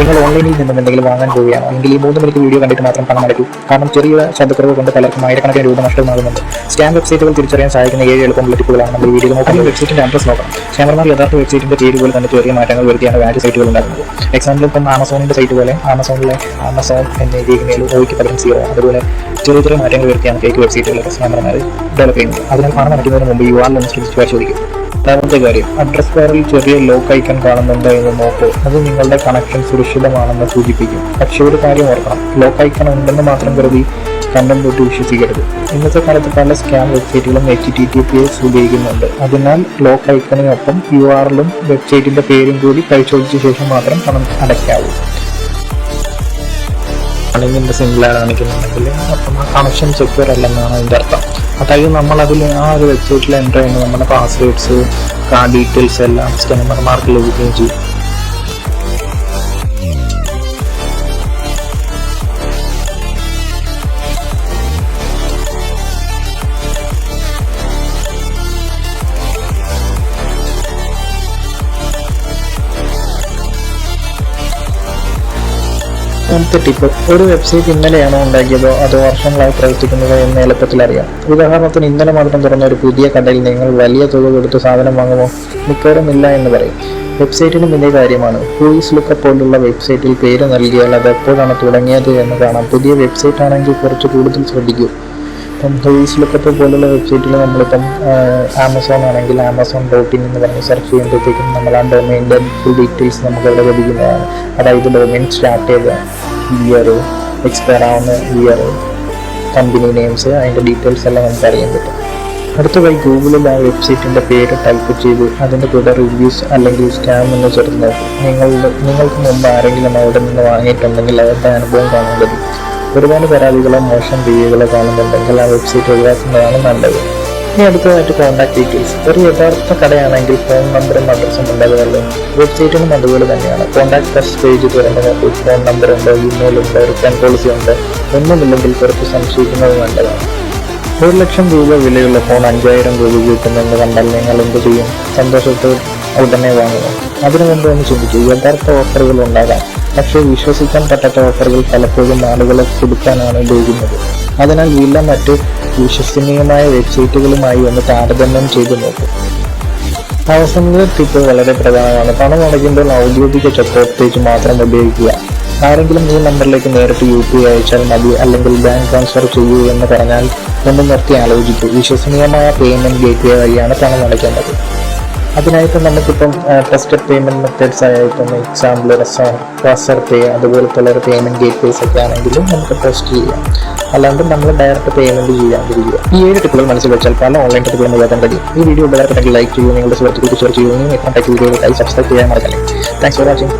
നിങ്ങൾ ഓൺലൈനിൽ നിന്നും എന്തെങ്കിലും വാങ്ങാൻ പോവുകയാണ് എങ്കിൽ ഈ 3 മിനിറ്റ് വീഡിയോ കണ്ടിട്ട് മാത്രം പണം അടയ്ക്കൂ. കാരണം ചെറിയ ശബ്ദക്കുറവ് കൊണ്ട് പലർക്കും ആയിരക്കണക്കിന് രൂപ നഷ്ടമാകുന്നുണ്ട്. സ്കാം വെബ്സൈറ്റുകൾ തിരിച്ചറിയാൻ സഹായിക്കുന്ന 7 എളുപ്പമുള്ള ടിപ്പുകളാണ് നമ്മൾ ഈ വീഡിയോ നോക്കുന്നത്. വെബ്സൈറ്റിന്റെ അഡ്രസ് നോക്കണം. സ്കാമർമാർ യഥാർത്ഥ വെബ്സൈറ്റിന്റെ പേര് പോലെ തന്നെ ചെറിയ മാറ്റങ്ങൾ വരുത്തിയാണ് വ്യാജ സൈറ്റുകൾ ഉണ്ടാക്കുന്നത്. എക്സാമ്പിൾ ഇപ്പം ആമസോണിന്റെ സൈറ്റ് പോലെ ആമസോണിലെ ആമസോൺ എന്ന ഇമെയിൽ ഒയ്ക്ക് പകരം 0. അതുപോലെ ചെറിയ ചെറിയ മാറ്റങ്ങൾ വരുത്തിയാണ് ഫേക്ക് വെബ്സൈറ്റുകളൊക്കെ സ്കാമർമാർ ഡെവലപ്പ് ചെയ്യുന്നത്. അതിനാൽ പണം അടയ്ക്കുന്നതിന് മുമ്പ് URL ഒന്ന് ശ്രദ്ധിച്ച് പരിശോധിക്കും. രണ്ടാമത്തെ കാര്യം, അഡ്രസ് ബാറിൽ ചെറിയ ലോക്ക് ഐക്കൺ കാണുന്നുണ്ടോ എന്ന് നോക്കൂ. അത് നിങ്ങളുടെ കണക്ഷൻ സുരക്ഷിതമാണെന്ന് സൂചിപ്പിക്കും. പക്ഷേ ഒരു കാര്യം ഓർക്കണം, ലോക്ക് ഐക്കൺ ഉണ്ടെന്ന് മാത്രം കരുതി കണ്ടന്റ് തൊട്ട് വിശ്വസിക്കരുത്. ഇന്നത്തെ കാലത്ത് പല സ്കാം വെബ്സൈറ്റുകളും HTTPS ഉപയോഗിക്കുന്നുണ്ട്. അതിനാൽ ലോക്ക് ഐക്കണിനൊപ്പം URL-ഉം വെബ്സൈറ്റിന്റെ പേരും കൂടി പരിശോധിച്ച ശേഷം മാത്രം പണം അടയ്ക്കാവൂ. കണക്ഷൻ്റെ സിംഗിളാണ് കാണിക്കുന്നുണ്ടെങ്കിൽ അപ്പം ആ കണക്ഷൻ സെക്യൂർ അല്ലെന്നാണ് അതിൻ്റെ അർത്ഥം. അതായത് നമ്മളതിൽ ആ ഒരു വെബ്സൈറ്റിൽ എൻ്റർ ചെയ്യുന്ന നമ്മുടെ പാസ്വേഡ്സ്, കാർഡ് ഡീറ്റെയിൽസ് എല്ലാം സ്കാമർമാർക്ക് ലഭിക്കുകയും ചെയ്യും. മൂന്നാമത്തെ ടിപ്പ്, ഒരു വെബ്സൈറ്റ് ഇന്നലെയാണോ ഉണ്ടാക്കിയതോ അതോ വർഷങ്ങളായി പ്രവർത്തിക്കുന്നതോ എന്ന് എളുപ്പത്തിൽ അറിയാം. ഉദാഹരണത്തിന് ഇന്നലെ മാത്രം തുറന്ന ഒരു പുതിയ കടയിൽ നിങ്ങൾ വലിയ തുക കൊടുത്ത് സാധനം വാങ്ങുമോ? മിക്കവാറും ഇല്ല എന്ന് പറയും. വെബ്സൈറ്റിനും ഇതേ കാര്യമാണ്. ഹൂയിസ് ലുക്കപ്പ് പോലുള്ള വെബ്സൈറ്റിൽ പേര് നൽകിയാൽ അത് എപ്പോഴാണ് തുടങ്ങിയത് എന്ന് കാണാം. പുതിയ വെബ്സൈറ്റ് ആണെങ്കിൽ കുറച്ച് കൂടുതൽ ശ്രദ്ധിക്കൂ. ഇപ്പം ഹൂയിസ് ലുക്കപ്പ് പോലുള്ള വെബ്സൈറ്റിൽ നമ്മളിപ്പം ആമസോൺ ആണെങ്കിൽ amazon.in എന്ന് പറഞ്ഞ് സെർച്ച് ചെയ്യുമ്പോഴത്തേക്കും നമ്മൾ ആ ഡൊമൈൻ്റെ ഫുൾ ഡീറ്റെയിൽസ് നമുക്ക് അവിടെ ലഭിക്കുന്നതാണ്. അതായത് ഡൊമൈൻ സ്റ്റാർട്ട് ചെയ്ത ഇയർ, എക്സ്പയർ ആവുന്ന ഇയർ, കമ്പനി നെയിംസ്, അതിൻ്റെ ഡീറ്റെയിൽസ് എല്ലാം നമുക്ക് അറിയാൻ പറ്റും. അടുത്തതായി ഗൂഗിളിൽ ആ വെബ്സൈറ്റിൻ്റെ പേര് ടൈപ്പ് ചെയ്ത് അതിൻ്റെ കൂടെ റിവ്യൂസ് അല്ലെങ്കിൽ സ്കാം എന്ന് ചേർത്ത് നോക്കും. നിങ്ങൾക്ക് മുമ്പ് ആരെങ്കിലും അവിടെ നിന്ന് വാങ്ങിയിട്ടുണ്ടെങ്കിൽ അവരുടെ അനുഭവം കാണാൻ കഴിയും. ഒരുപാട് പരാതികളോ മോശം റിവ്യൂകളോ കാണുന്നുണ്ടെങ്കിൽ ആ വെബ്സൈറ്റ് ഒഴിവാക്കുന്നതാണ് നല്ലത്. ഇനി അടുത്തതായിട്ട് കോൺടാക്ട് ഡീറ്റെയിൽസ്. ഒരു യഥാർത്ഥ കടയാണെങ്കിൽ ഫോൺ നമ്പറും അഡ്രസ്സും ഉണ്ടാകുമല്ലോ. വെബ്സൈറ്റിനും അതുപോലെ തന്നെയാണ്. കോൺടാക്ട് ഫസ്റ്റ് പേജ് തുറന്ന് നോക്കൂ. ഫോൺ നമ്പർ ഉണ്ട്, ഇമെയിൽ ഉണ്ട്, റിട്ടേൺ പോളിസി ഉണ്ട്. ഒന്നുമില്ലെങ്കിൽ കുറച്ച് സംശയിക്കുന്നത് നല്ലതാണ്. 1 ലക്ഷം രൂപ വിലയുള്ള ഫോൺ 5000 രൂപ കിട്ടുമെന്ന് കണ്ടാൽ നിങ്ങൾ എന്ത് ചെയ്യും? സന്തോഷത്തോടെ ഉടനെ വാങ്ങുക. അതിനു മുമ്പ് ഒന്ന് ചിന്തിക്കൂ. യഥാർത്ഥ ഓഫറുകൾ ഉണ്ടാകാം, പക്ഷേ വിശ്വസിക്കാൻ പറ്റാത്ത ഓഫറുകൾ പലപ്പോഴും ആളുകളെ കൊടുക്കാനാണ് ഉപയോഗിക്കുന്നത്. അതിനാൽ വില മറ്റ് വിശ്വസനീയമായ വെബ്സൈറ്റുകളുമായി ഒന്ന് താരതമ്യം ചെയ്ത് നോക്കും. അവസാനത്തെ ടിപ്പ് വളരെ പ്രധാനമാണ്. പണം അടയ്ക്കുമ്പോൾ ഔദ്യോഗിക ചെക്കൗട്ട് പേജ് മാത്രം ഉപയോഗിക്കുക. ആരെങ്കിലും ഈ നമ്പറിലേക്ക് നേരിട്ട് UPI അയച്ചാൽ മതി, അല്ലെങ്കിൽ ബാങ്ക് ട്രാൻസ്ഫർ ചെയ്യൂ എന്ന് പറഞ്ഞാൽ ഒന്ന് നിർത്തി ആലോചിക്കൂ. വിശ്വസനീയമായ പേയ്മെൻറ്റ് ഗേറ്റ്വേ വഴിയാണ് പണം അടയ്ക്കേണ്ടത്. അതിനായിട്ട് നമുക്കിപ്പം ട്രസ്റ്റഡ് പേയ്മെൻറ്റ് മെത്തേഡ്സ് ആയിട്ടൊന്ന് എക്സാമ്പിൾ റസർ പേ അതുപോലത്തെ ഉള്ള പേയ്മെൻറ്റ് ഗേറ്റ്വേസ് ഒക്കെ ആണെങ്കിലും നമുക്ക് ട്രസ്റ്റ് ചെയ്യാം. അല്ലാണ്ട് നമ്മൾ ഡയറക്റ്റ് പേയ്മെൻറ്റ് ചെയ്യാതിരിക്കുക. ഈ 7 ടിപ്പുകൾ മനസ്സിൽ വെച്ചാൽ പല ഓൺലൈൻ ടിപ്പുകളും ഉപയോഗിക്കാൻ കഴിയും. ഈ വീഡിയോ ഉപകാരപ്പെട്ടെങ്കിൽ ലൈക്ക് ചെയ്യൂ, നിങ്ങളുടെ സുഹൃത്തുക്കൾക്ക് ഷെയർ ചെയ്യൂ. ഇനി എത്ര ടെക് വീഡിയോകൾക്കായി സബ്സ്ക്രൈബ് ചെയ്യാൻ മറക്കല്ലേ. Thanks for watching.